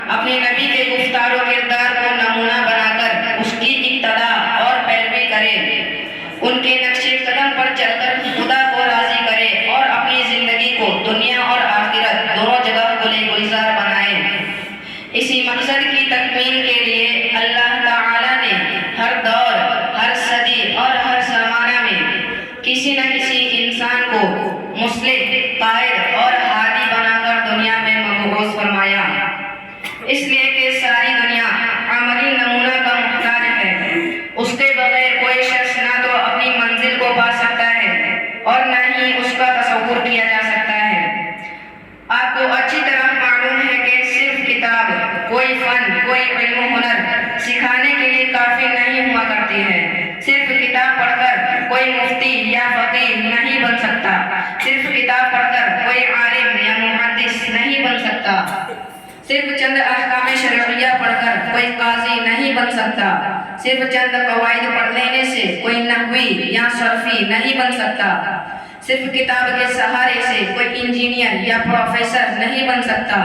اپنے نبی کے گفتار و کردار کو نمونہ بنا کر اس کی اقتدا اور پیروی کرے، ان کے نقش قدم پر چل کر خدا کو راضی کرے اور اپنی زندگی کو دنیا اور آخرت دونوں جگہ گلے گلزار بنائے۔ اسی مقصد کی تکمیل کے لیے اللہ تعالیٰ نے ہر دور، ہر صدی اور ہر زمانہ میں کسی نہ کسی انسان کو مصلح، قائد اور ہادی بنا کر دنیا میں مبعوث فرمایا، اس لیے کہ ساری دنیا عملی نمونہ کا محتاج ہے۔ اس کے بغیر کوئی شخص نہ تو اپنی منزل کو پا سکتا ہے اور نہ ہی اس کا تصور کیا جا سکتا ہے۔ آپ کو اچھی طرح معلوم ہے کہ صرف کتاب، کوئی فن، کوئی علم و ہنر سکھانے کے لیے کافی نہیں ہوا کرتی ہے۔ صرف کتاب پڑھ کر کوئی مفتی یا فقیہ نہیں بن سکتا، صرف کتاب پڑھ کر کوئی عالم یا محدث نہیں بن سکتا، صرف چند احکام شرعیہ پڑھ کر کوئی قاضی نہیں بن سکتا، صرف چند قواعد پڑھ لینے سے کوئی نحوی یا صرفی نہیں بن سکتا، صرف کتاب کے سہارے سے کوئی انجینئر یا پروفیسر نہیں بن سکتا،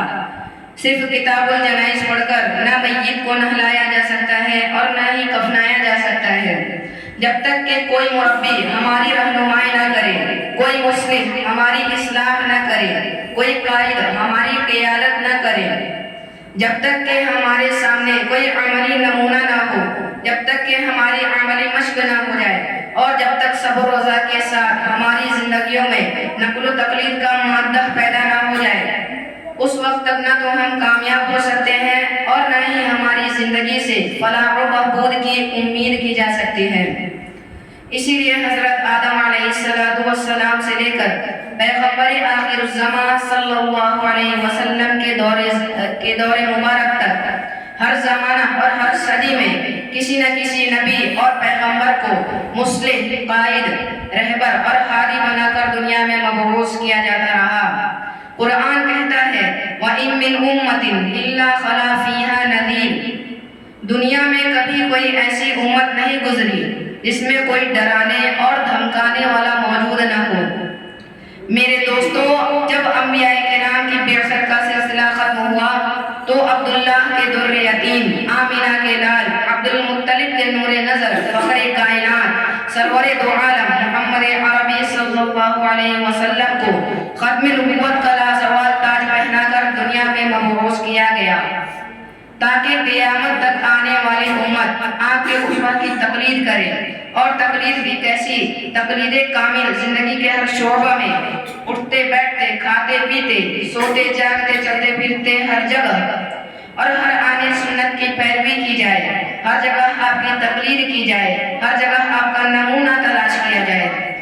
صرف کتاب الجنائز پڑھ کر نہ میت کو نہلایا جا سکتا ہے اور نہ ہی کفنایا جا سکتا ہے۔ جب تک کہ کوئی مربی ہماری رہنمائی نہ کرے، کوئی مصلح ہماری اصلاح نہ کرے، کوئی قائد ہماری قیادت نہ کرے، جب تک کہ ہمارے سامنے کوئی عملی نمونہ نہ ہو، جب تک کہ ہماری عملی مشق نہ ہو جائے، اور جب تک صبر و رضا کے ساتھ ہماری زندگیوں میں نقل و تقلید کا مادہ پیدا نہ ہو جائے، اس وقت تک نہ تو ہم کامیاب ہو سکتے ہیں اور نہ ہی ہماری زندگی سے فلاح و بہبود کی امید کی جا سکتی ہے۔ اسی لیے حضرت آدم علیہ السلام سے لے کر پیغمبر آخر الزمان صلی اللہ علیہ وسلم کے دور مبارک تک ہر زمانہ اور ہر صدی میں کسی نہ کسی نبی اور پیغمبر کو مصلح، قائد، رہبر اور ہادی بنا کر دنیا میں مبعوث کیا جاتا رہا۔ قرآن کہتا ہے وَإِن مِّنْ أُمَّةٍ إِلَّا خَلَا فِيهَا نَذِيرٌ، دنیا میں کبھی کوئی ایسی امت نہیں گزری جس میں کوئی ڈرانے اور دھمکانے والا موجود نہ ہو۔ میرے دوستو، جب انبیاء کرام کی بعثت کا سلسلہ ختم ہوا تو عبداللہ کے در یتیم، آمینہ کے لال، عبد المطلب کے نور نظر، فخر کائنات، سرور دو عالم محمد عربی صلی اللہ علیہ وسلم کو ختم نبوت کا لازوال تاج پہنا کر دنیا میں مبعوث کیا گیا تاکہ قیامت تک آنے والی امت آپ کے اسوہ کی تقلید کرے، اور تقلید بھی کیسی؟ تقلید کامل، زندگی کے ہر شعبہ میں، اٹھتے بیٹھتے، کھاتے پیتے، سوتے جاگتے، چلتے پھرتے، ہر جگہ اور ہر آنے سنت کی پیروی کی جائے، ہر جگہ آپ کی تقلید کی جائے، ہر جگہ آپ کا نمونہ تلاش کیا جائے۔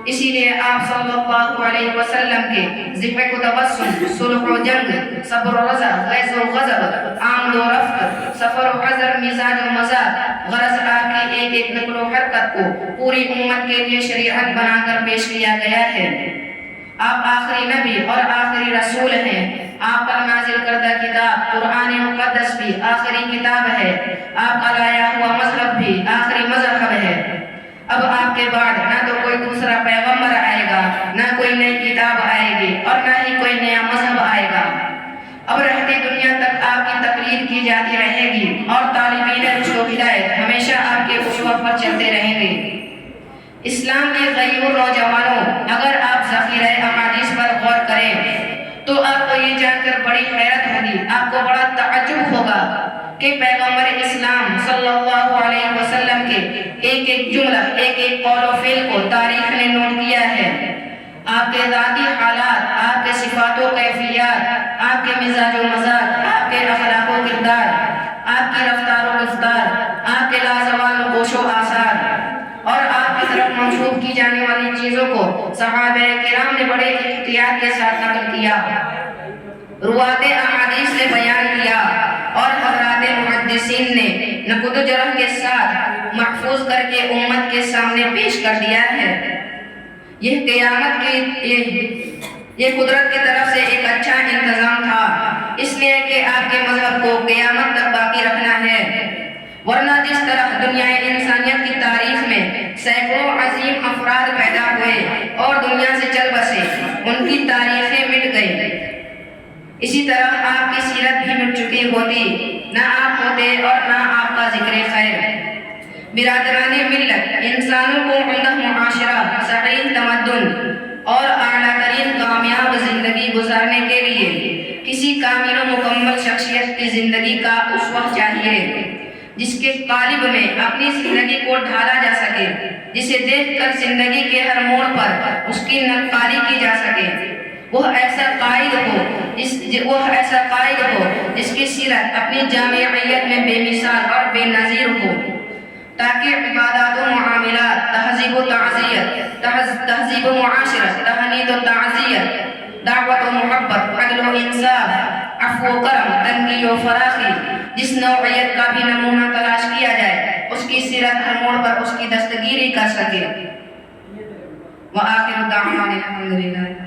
اسی لیے آپ صلی اللہ علیہ وسلم کے ضحک و تبسم، صلح و جنگ، صبر و رضا، غیظ و غضب، آمد و رفت، سفر و حضر، مزاج و مزاج، غرض آپ کی ایک ایک نقل و حرکت کو پوری امت کے لیے شریعت بنا کر پیش کیا گیا ہے۔ آپ آخری نبی اور آخری رسول ہیں۔ آپ پر نازل کردہ کتاب قرآن مقدس بھی آخری کتاب ہے، آپ کا لایا ہوا مذہب بھی آخری مذہب ہے۔ اب آپ کے بعد نہ تو کوئی دوسرا پیغمبر آئے گا، نہ کوئی نئی کتاب آئے گی اور نہ ہی کوئی نیا مذہب آئے گا۔ اب رہتی دنیا تک آپ کی تقلید کی جاتی رہے گی اور طالبین رشد و ہدایت ہمیشہ آپ کے اسوہ پر چلتے رہیں گے۔ اسلام کے غیور نوجوانوں، اگر آپ ذخیرہ احادیث پر غور کریں تو آپ کو یہ جان کر بڑی حیرت ہوگی، آپ کو بڑا تعجب ہوگا کہ پیغمبر اسلام صلی اللہ علیہ وسلم کے ایک ایک جملہ، ایک ایک قول و فعل کو تاریخ نے نوٹ کیا ہے۔ آپ کے ذاتی حالات، آپ کے صفات و کیفیات، آپ کے مزاج و مزاج، آپ کے اخلاق و کردار، آپ کی رفتار و گفتار، آپ کے لازوال گوش و آثار اور آپ کی طرف منسوب کی جانے والی چیزوں کو صحابہ کرام نے بڑے احتیاط کے ساتھ نقل کیا، روات احادیث نے بیان کیا اور حضرات محدثین نے نقد و جرح کے ساتھ محفوظ کر کے امت کے سامنے پیش کر دیا ہے۔ یہ قیامت کی یہ قدرت کی طرف سے ایک اچھا انتظام تھا، اس لیے کہ آپ کے مذہب کو قیامت تک باقی رکھنا ہے، ورنہ جس طرح دنیا انسانیت کی تاریخ میں سینکڑوں عظیم افراد پیدا ہوئے اور دنیا سے چل بسے، ان کی تاریخیں مٹ گئی، اسی طرح آپ کی سیرت بھی مٹ چکی ہوتی، نہ آپ ہوتے اور نہ آپ کا ذکر خیر۔ برادران ملت، انسانوں کو عمدہ معاشرہ، صحیح تمدن اور اعلیٰ ترین کامیاب زندگی گزارنے کے لیے کسی کامل و مکمل شخصیت کی زندگی کا اسوہ چاہیے، جس کے قالب میں اپنی زندگی کو ڈھالا جا سکے، جسے دیکھ کر زندگی کے ہر موڑ پر اس کی نقالی کی جا سکے۔ وہ ایسا قائد ہو جس کی سیرت اپنی جامعیت میں بے مثال اور بے نظیر ہو، تاکہ عبادات و معاملات، تہذیب و تعزیت، تہذیب و معاشرت، تہنید و تعزیت، دعوت و محبت، عدل و انصاف، عفو و کرم، تنگی و فراخی، جس نوعیت کا بھی نمونہ تلاش کیا جائے، اس کی سیرت ہر موڑ پر اس کی دستگیری کر سکے۔ وآخر دعوانا الحمدللہ۔